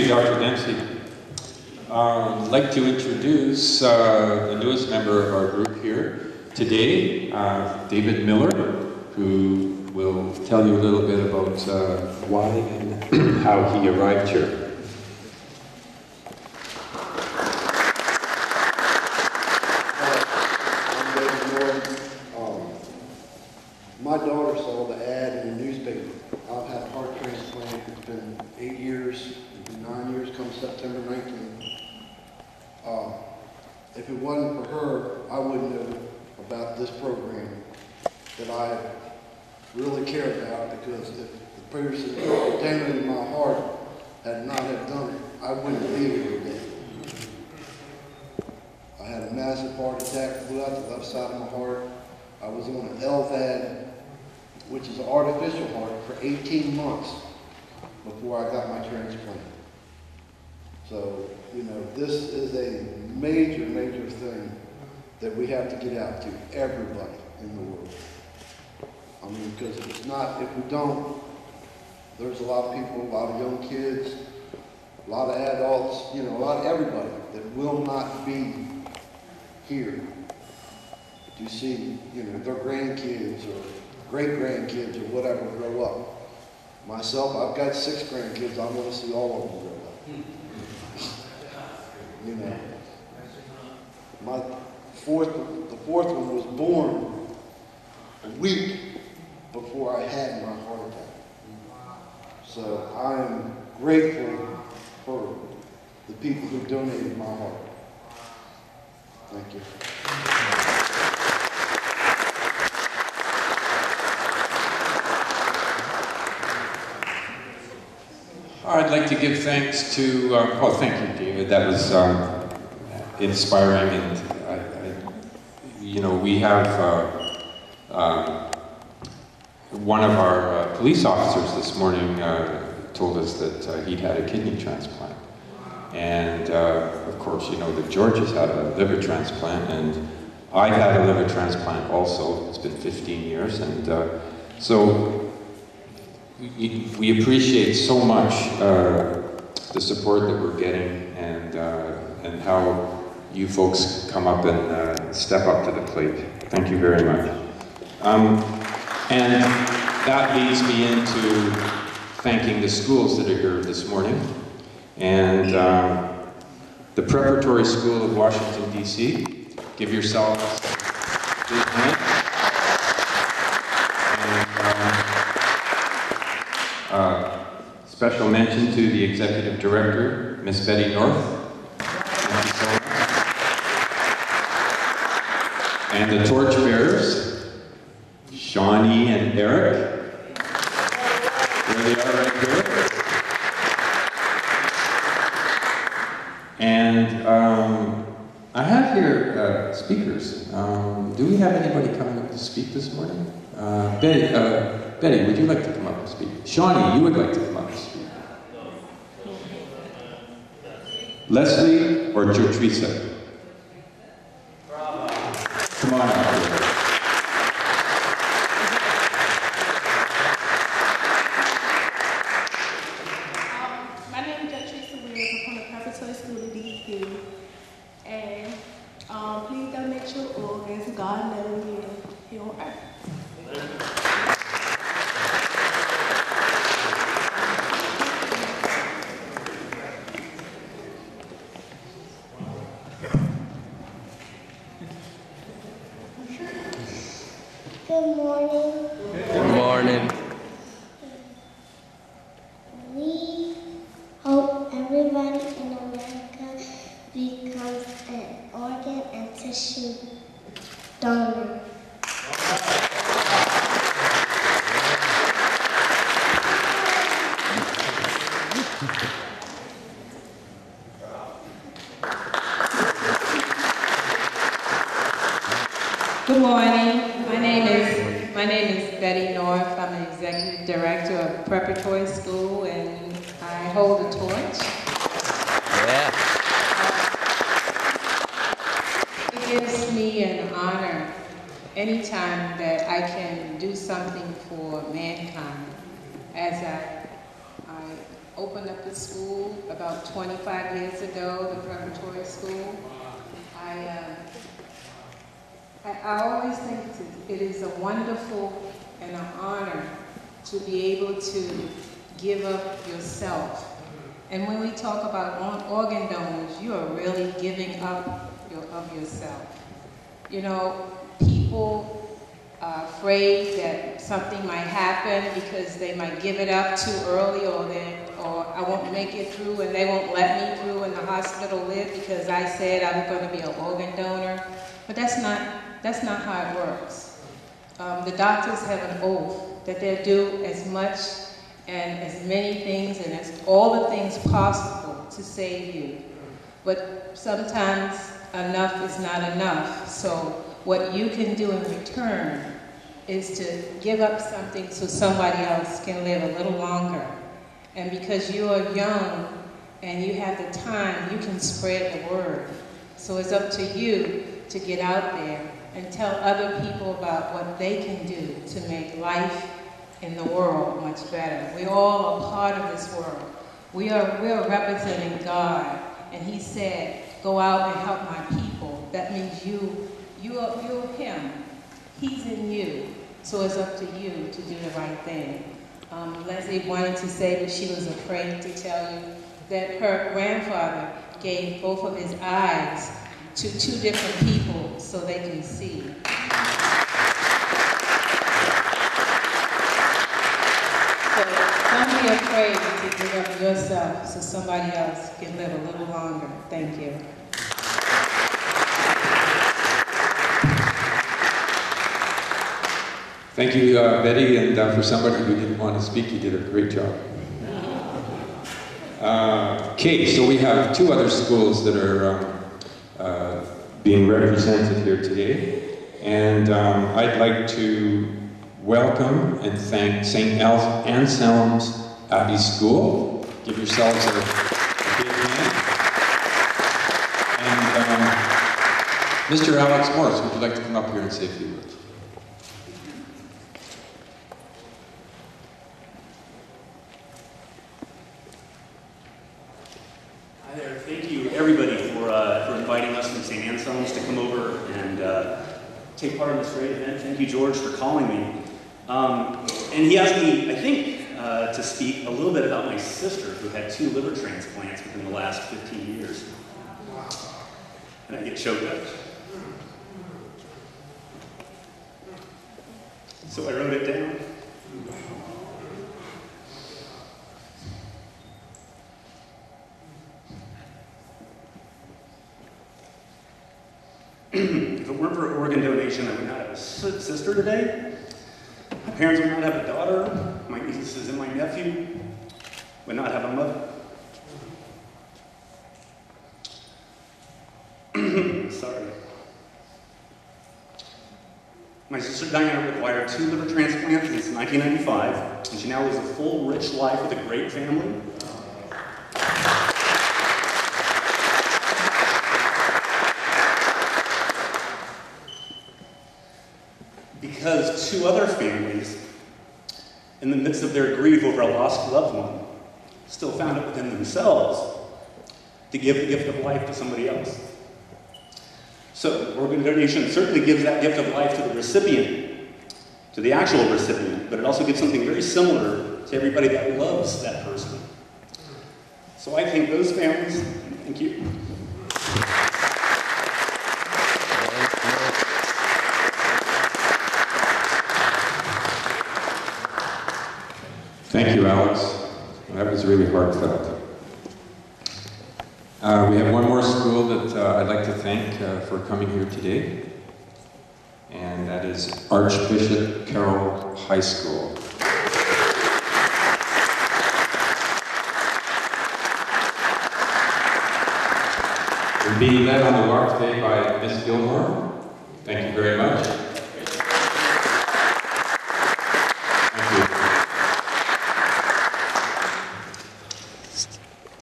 you, Dr. Dempsey. I'd like to introduce the newest member of our group here today, David Miller, who will tell you a little bit about why and how he arrived here. My daughter saw the ad in the newspaper. I've had a heart transplant. It's been 8 years, it'll be 9 years come September 19th. If it wasn't for her, I wouldn't know about this program that I really care about, because if the person contaminated in my heart had not have done it, I wouldn't be here today. I had a massive heart attack, blew out the left side of my heart. I was on an LVAD, which is an artificial heart, for 18 months before I got my transplant. So, you know, this is a major, major thing that we have to get out to everybody in the world. I mean, because if it's not, if we don't, there's a lot of people, a lot of young kids, a lot of adults, you know, a lot of everybody that will not be here to see, you know, their grandkids or great-grandkids or whatever grow up. Myself, I've got 6 grandkids. I want to see all of them grow up. You know, the fourth one was born a week before I had my heart attack. So I am grateful for the people who donated my heart. Thank you. I'd like to give thanks to, thank you, David. That was inspiring, and you know, we have one of our police officers this morning told us that he'd had a kidney transplant, and of course, you know that George has had a liver transplant, and I've had a liver transplant also. It's been 15 years, and so. We appreciate so much the support that we're getting, and how you folks come up and step up to the plate. Thank you very much. And that leads me into thanking the schools that are here this morning, and the Preparatory School of Washington, D.C. Give yourselves a big hand. Special mention to the Executive Director, Miss Betty North. Thank you so much. And the torchbearers, Shawnee and Eric. There they are right there. And I have here speakers. Do we have anybody coming up to speak this morning? Betty, would you like to come up and speak? Shawnee, you would like to come up and speak. Leslie or Teresa? Come on up here. My name is Teresa Williams. I'm from the Preparatory School of DC. And please donate your organs. God knows you here on earth. Good morning. Good morning. We hope everybody in America becomes an organ and tissue donor. Good morning. My name is Betty North. I'm the Executive Director of Preparatory School, and I hold a torch. Yeah. It gives me an honor anytime that I can do something for mankind, as I opened up the school about 25 years ago, the preparatory school. I always think it is a wonderful and an honor to be able to give up yourself. And when we talk about organ donors, you are really giving up of yourself. You know, people are afraid that something might happen because they might give it up too early, or I won't make it through and they won't let me through in the hospital live because I said I'm going to be an organ donor. But that's not how it works. The doctors have an oath that they'll do as much and as many things and as all the things possible to save you. But sometimes enough is not enough. So what you can do in return is to give up something so somebody else can live a little longer. And because you are young and you have the time, you can spread the word. So it's up to you to get out there and tell other people about what they can do to make life in the world much better. We're all a part of this world. We are representing God, and He said, "Go out and help my people." That means you're Him. He's in you. So it's up to you to do the right thing. Leslie wanted to say, but she was afraid to tell you that her grandfather gave both of his eyes to two different people so they can see. So don't be afraid to give up yourself so somebody else can live a little longer. Thank you. Thank you, Betty, and for somebody who didn't want to speak, you did a great job. Okay, so we have two other schools that are being represented here today, and I'd like to welcome and thank St. Anselm's Abbey School. Give yourselves a big hand. And Mr. Alex Morris, would you like to come up here and say a few words? Hi there. Thank you, everybody, for inviting us from St. Anselm's to come over and take part in this great event. Thank you, George, for calling me. And he asked me, I think, to speak a little bit about my sister, who had 2 liver transplants within the last 15 years. And I get choked up. So I wrote it down. If it weren't for organ donation, I would not have a sister today. My parents would not have a daughter. My nieces and my nephew would not have a mother. Sorry. My sister Diana required 2 liver transplants since 1995, and she now lives a full, rich life with a great family. Because 2 other families, in the midst of their grief over a lost loved one, still found it within themselves to give the gift of life to somebody else. So, organ donation certainly gives that gift of life to the recipient, to the actual recipient, but it also gives something very similar to everybody that loves that person. So I thank those families. Thank you. Thank you, Alex. That was really heartfelt. We have one more school that I'd like to thank for coming here today, and that is Archbishop Carroll High School. We're being led on the walk today by Miss Gilmore. Thank you very much.